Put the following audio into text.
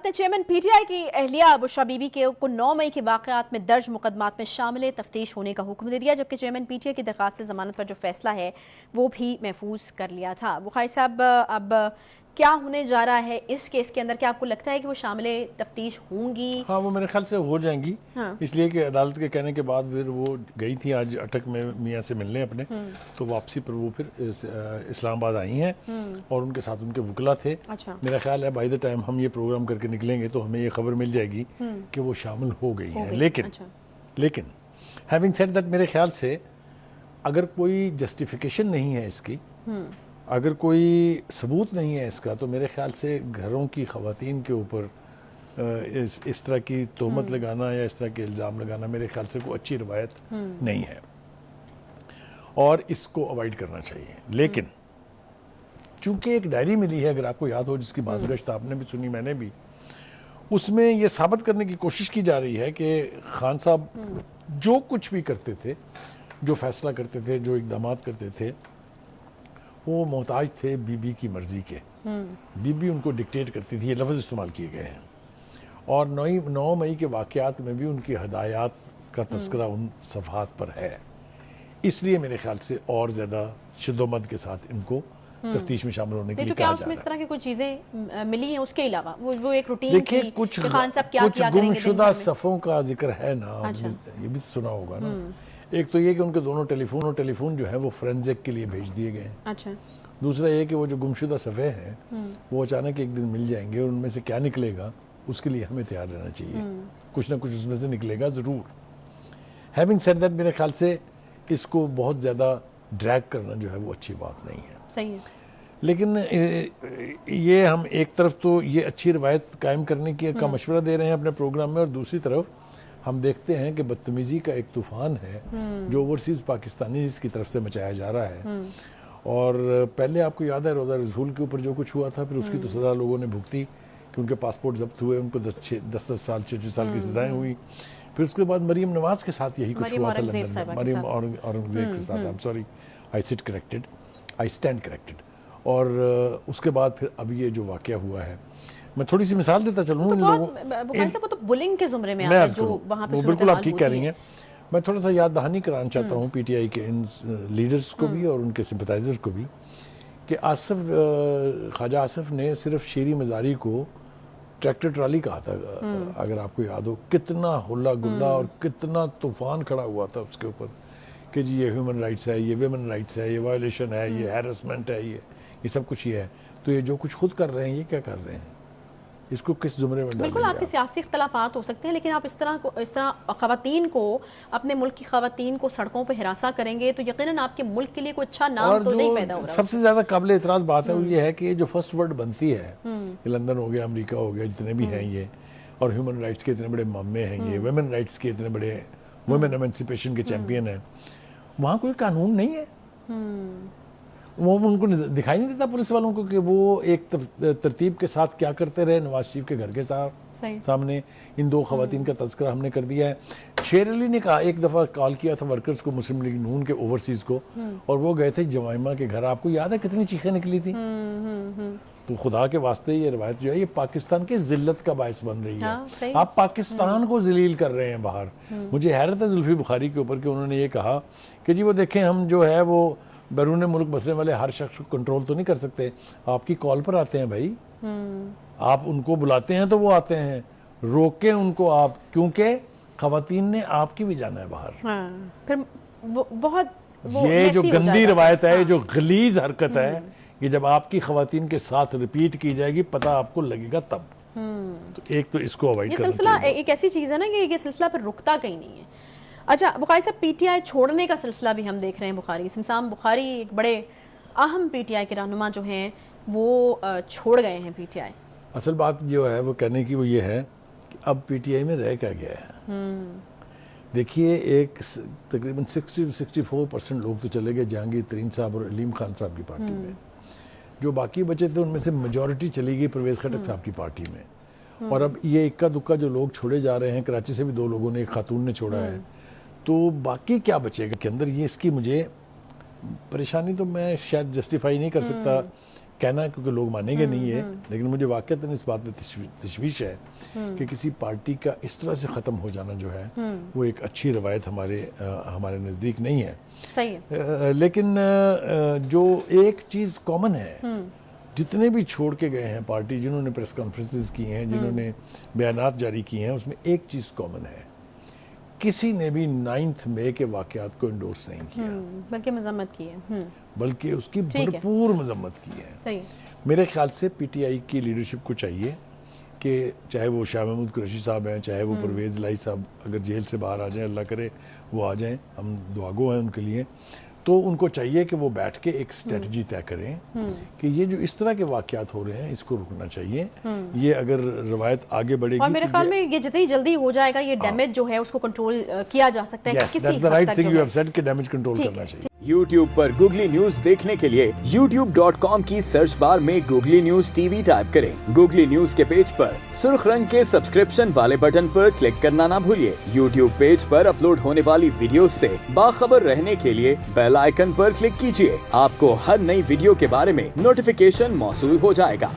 ने chairman PTI की अहलिया बुशरा बीबी के को 9 मई के वाक़यात में दर्ज मुकदमात में शामिल तफ्तीश होने का हुक्म दे दिया, जबकि चेयरमैन पीटीआई की दरखास्त जमानत पर जो फैसला है वो भी महफूज कर लिया था। बुखारी साहब, अब क्या होने जा रहा है इस केस के अंदर? क्या आपको लगता है कि वो शामिल तफ्तीश होंगी? हाँ, वो मेरे ख्याल से हो जाएंगी। हाँ। इसलिए कि अदालत के कहने के बाद फिर वो गई थी आज अटक में मियाँ से मिलने अपने, तो वापसी पर वो फिर इस्लामाबाद आई हैं और उनके साथ उनके वकला थे। अच्छा। मेरा ख्याल है बाय द टाइम हम ये प्रोग्राम करके निकलेंगे तो हमें ये खबर मिल जाएगी कि वो शामिल हो गई हैं। लेकिन हैविंग सेड दैट, मेरे ख्याल से अगर कोई जस्टिफिकेशन नहीं है इसकी, अगर कोई सबूत नहीं है इसका, तो मेरे ख्याल से घरों की ख़वातीन के ऊपर इस तरह की तोहमत लगाना या इस तरह के इल्ज़ाम लगाना मेरे ख्याल से कोई अच्छी रवायत नहीं है और इसको अवॉइड करना चाहिए। लेकिन चूंकि एक डायरी मिली है, अगर आपको याद हो, जिसकी बाज़गश्त आपने भी सुनी, मैंने भी, उसमें यह साबित करने की कोशिश की जा रही है कि खान साहब जो कुछ भी करते थे, जो फैसला करते थे, जो इक़दामात करते थे, वो मोहताज थे बीबी की मर्जी के। बीबी उनको डिक्टेट करती थी, ये लफ्ज़ इस्तेमाल किए गए हैं। और 9 मई के वाक़यात में भी उनकी हदायत का तस्करा उन सफ़हात पर है। इसलिए मेरे ख्याल से और ज़्यादा शिद्दत के साथ इनको तफ्तीश में शामिल होने के लिए कहा जा रहा है। इस तरह की कुछ चीज़ें मिली हैं, उसके अलावा वो एक रूटीन, देखिए कुछ गुमशुदा सफ़ों का जिक्र है ना। अच्छा। ये भी सुना होगा ना। एक तो ये कि उनके दोनों टेलीफोन जो है वो फोरेंसिक के लिए भेज दिए गए हैं। अच्छा। दूसरा ये कि वो जो गुमशुदा सफ़े हैं वो अचानक एक दिन मिल जाएंगे और उनमें से क्या निकलेगा उसके लिए हमें तैयार रहना चाहिए। कुछ ना कुछ उसमें से निकलेगा ज़रूर। हैविंग सेड दैट, मेरे ख्याल से इसको बहुत ज़्यादा ड्रैग करना जो है वो अच्छी बात नहीं है। सही है। लेकिन ये हम एक तरफ तो ये अच्छी रवायत कायम करने का मशवरा दे रहे हैं अपने प्रोग्राम में, और दूसरी तरफ हम देखते हैं कि बदतमीज़ी का एक तूफ़ान है जो ओवरसीज़ पाकिस्तानीज़ की तरफ से मचाया जा रहा है। और पहले आपको याद है रोज़ा रसूल के ऊपर जो कुछ हुआ था, फिर उसकी तो सज़ा लोगों ने भुगती कि उनके पासपोर्ट जब्त हुए, उनको 10 साल 6 साल की सज़ाएँ हुई। फिर उसके बाद मरीम नवाज़ के साथ यही कुछ हुआ था लंदन में, मरीम औरंगज़ेब के साथ। I am sorry, I stand corrected. और उसके बाद फिर अब ये जो वाक़या हुआ है, मैं थोड़ी सी मिसाल देता चलूँ। वो तो बुलिंग के ज़ुमरे में आता है जो वहाँ पे बिल्कुल आप ठीक कह रही हैं। मैं थोड़ा सा याद दहानी कराना चाहता हूँ पीटीआई के इन लीडर्स को भी और उनके सिंपथाइजर्स को भी कि ख्वाजा आसिफ ने सिर्फ शेरी मज़ारी को ट्रैक्टर ट्राली कहा था। अगर आपको याद हो, कितना हुल्ला गुल्ला और कितना तूफान खड़ा हुआ था उसके ऊपर कि जी ये ह्यूमन राइट्स है, ये वेमन राइट्स है, ये वायलेशन है, ये हैरेसमेंट है, ये सब कुछ ये है। तो ये जो कुछ खुद कर रहे हैं, ये क्या कर रहे हैं, इसको किस जुमरे में डालेंगे? बिल्कुल आपके सियासी इख्तलाफात हो सकते हैं, लेकिन आप इस तरह ख़वातीन को, अपने मुल्क की ख़वातीन को सड़कों पर हिरासा करेंगे तो यकीनन आपके मुल्क के लिए कोई अच्छा नाम तो नहीं पैदा हो रहा। सबसे ज़्यादा काबिल एतराज़ बात है वो ये है कि जो फर्स्ट वर्ड बनती है, ये लंदन हो गया, अमेरिका हो गया, जितने भी हैं ये, और ह्यूमन राइट्स के इतने बड़े मामे हैं ये, वुमेन राइट्स के इतने बड़े, वुमेन एमेंसिपेशन के चैम्पियन हैं, वहाँ कोई कानून नहीं है। वो उनको दिखाई नहीं देता पुलिस वालों को कि वो एक तरतीब के साथ क्या करते रहे नवाज शरीफ के घर के सामने। इन 2 ख़वातीन का तज़किरा हमने कर दिया है। शेर अली ने कहा, एक दफ़ा कॉल किया था वर्कर्स को, मुस्लिम लीग नून के ओवरसीज़ को, और वो गए थे जमाइमा के घर। आपको याद है कितनी चीखें निकली थी? तो खुदा के वास्ते ये रवायत जो है ये पाकिस्तान की जिल्लत का बायस बन रही है। आप पाकिस्तान को जलील कर रहे हैं बाहर। मुझे हैरत है जुल्फी बुखारी के ऊपर कि उन्होंने ये कहा कि जी वो देखें, हम जो है वो बैरून मुल्क बसने वाले हर शख्स को कंट्रोल तो नहीं कर सकते, आपकी कॉल पर आते हैं भाई, आप उनको बुलाते हैं तो वो आते हैं, रोके उनको आप, क्योंकि ख़वातीन ने आपकी भी जाना है बाहर। फिर वो ये जो गंदी रवायत है, जो गलीज हरकत है, कि जब आपकी ख़वातीन के साथ रिपीट की जाएगी, पता आपको लगेगा तब। तो एक तो इसको अवॉइड करना चाहिए। एक ऐसी चीज़ है ना कि ये सिलसिला फिर रुकता कहीं नहीं है। अच्छा बुखारी साहब, पीटीआई छोड़ने का सिलसिला भी हम देख रहे हैं। सिमसाम बुखारी एक बड़े अहम पीटीआई के रहनुमा जो हैं वो छोड़ गए हैं पीटीआई। असल बात जो है वो कहने की वो ये है कि अब पीटीआई में रह क्या गया है। देखिए, एक तकरीबन 60-64% लोग तो चले गए जहांगीर तरीन साहब और अलीम खान साहब की पार्टी में। जो बाकी बचे थे उनमें से मेजॉरिटी चली गई परवेज़ खटक साहब की पार्टी में। और अब ये इक्का दुक्का जो लोग छोड़े जा रहे हैं, कराची से भी 2 लोगों ने, एक खातून ने छोड़ा है, तो बाकी क्या बचेगा के अंदर? ये इसकी मुझे परेशानी तो मैं शायद जस्टिफाई नहीं कर सकता کہنا کیونکہ لوگ مانیں گے نہیں ہے، لیکن مجھے واقعتاً اس بات پہ تشویش ہے کہ کسی پارٹی کا اس طرح سے ختم ہو جانا جو ہے وہ ایک اچھی روایت ہمارے نزدیک نہیں ہے. صحیح ہے. لیکن جو ایک چیز کامن ہے، جتنے بھی چھوڑ کے گئے ہیں پارٹی، جنہوں نے پریس کانفرنسز کی ہیں، جنہوں نے بیانات جاری کیے ہیں، اس میں ایک چیز کامن ہے، کسی نے بھی 9 مئی کے واقعات کو انڈورس نہیں کیا، بلکہ مذمت کی ہے. بلکہ اس کی بھرپور مذمت کی ہے. صحیح. میرے خیال سے پی ٹی آئی کی لیڈرشپ کو چاہیے کہ چاہے وہ شاہ محمود قریشی صاحب ہیں، چاہے وہ پرویز الہی صاحب اگر جیل سے باہر آ جائیں، اللہ کرے وہ آ جائیں، ہم دعاگو ہیں ان کے لیے، تو ان کو چاہیے کہ وہ بیٹھ کے ایک اسٹریٹجی طے کریں کہ یہ جو اس طرح کے واقعات ہو رہے ہیں اس کو رکنا چاہیے. یہ اگر روایت آگے بڑھے گی، اور میرے خیال میں یہ جتنی جلدی ہو جائے گا یہ ڈیمیج جو ہے اس کو کنٹرول کیا جا سکتا ہے. Yes, that's the right thing you have said کہ ڈیمیج کنٹرول کرنا چاہیے. YouTube پر گوگلی نیوز دیکھنے کے لیے youtube.com کی سرچ بار میں googly news T V type کریں. گوگلی نیوز کے پیج پر سرخ رنگ کے سبسکرپشن والے بٹن پر کلک کرنا نہ بھولیے. YouTube پیج پر اپلوڈ ہونے والی ویڈیوز سے باخبر رہنے کے لیے بیل آئیکن پر کلک کیجیے. آپ کو ہر نئی ویڈیو کے بارے میں نوٹیفیکیشن موصول ہو جائے گا.